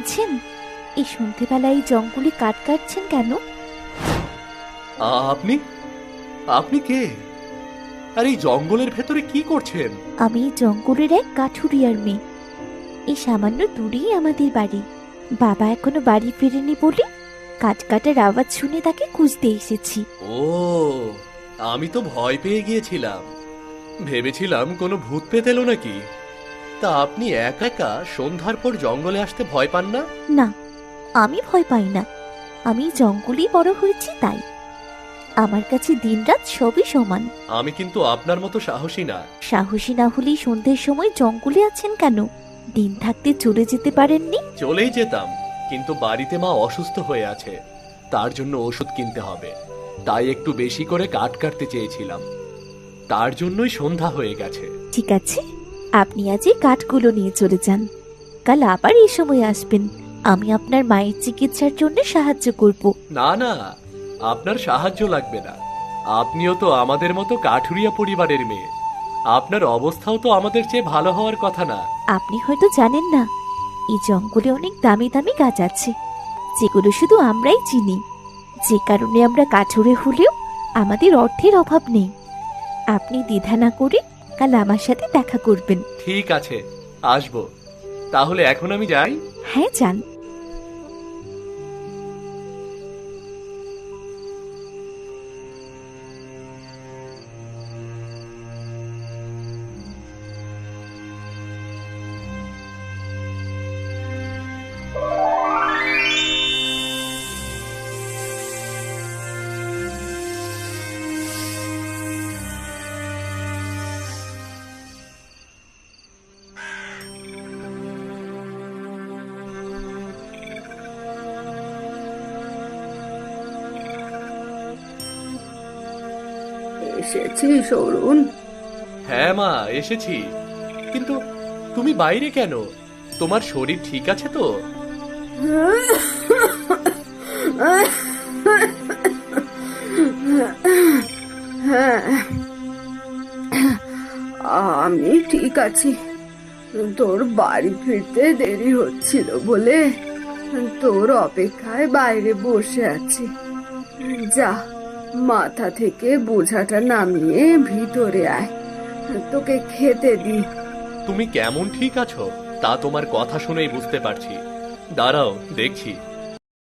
শুনছেন? এই সন্ধ্যেবেলায় এই জঙ্গলে কাঠ কাটছেন কেন? আপনি আপনি কে? আর এই জঙ্গলের ভেতরে কি করছেন? আমি এই জঙ্গলের এক কাঠুরিয়ার মেয়ে। এই সামান্য দূরেই আমাদের বাড়ি। বাবা এখনো বাড়ি ফেরেনি বলে কাঠ কাটার আওয়াজ শুনে তাকে খুঁজতে এসেছি। ও, আমি তো ভয় পেয়ে গিয়েছিলাম, ভেবেছিলাম কোনো ভূত পেত এলো নাকি। তা আপনি একা একা সন্ধ্যার পর জঙ্গলে আসতে ভয় পান না? না, আমি ভয় পাই না। আমি জঙ্গলেই বড় হয়েছি তাই। আমার কাছে দিনরাত সবই সমান। আমি কিন্তু আপনার মতো সাহসী না। সাহসী না হলেই সন্ধ্যের সময় জঙ্গলে আছেন কেন? দিন থাকতে চলে যেতে পারেননি? চলেই যেতাম, কিন্তু বাড়িতে মা অসুস্থ হয়ে আছে, তার জন্য ওষুধ কিনতে হবে। তাই একটু বেশি করে কাঠ কাটতে চেয়েছিলাম, তার জন্যই সন্ধ্যা হয়ে গেছে। ঠিক আছে, আপনি আজ এই কাঠগুলো নিয়ে চলে যান। কাল আবার এই সময় আসবেন। আমি আপনার মায়ের চিকিৎসার জন্য সাহায্য করব। না না, আপনার সাহায্য লাগবে না। আপনিও তো আমাদের মতো কাঠুরিয়া পরিবারের মেয়ে, আপনার অবস্থাও তো আমাদের চেয়ে ভালো হওয়ার কথা না? আপনি হয়তো জানেন না, এই জঙ্গলে অনেক দামি দামি গাছ আছে, যেগুলো শুধু আমরাই চিনি। যে কারণে আমরা কাঠুরে হলেও আমাদের অর্থের অভাব নেই। আপনি দ্বিধা না করে কাল আমার সাথে দেখা করবেন। ঠিক আছে, আসবো। তাহলে এখন আমি যাই। হ্যাঁ, যান। এসেছিস অরুণ? হ্যাঁ মা, এসেছি। কিন্তু তুমি বাইরে কেন? তোমার শরীর ঠিক আছে তো? হ্যাঁ, আমি ঠিক আছি। তোর বাড়ি ফিরতে দেরি হচ্ছিল বলে তোর অপেক্ষায় বাইরে বসে আছি। যা, মাথা থেকে বোঝাটা নামিয়ে ভিতরে আয়, তোকে খেতে দি। তুমি কেমন ঠিক আছো তা তোমার কথা শুনেই বুঝতে পারছি। দাঁড়াও, দেখছি।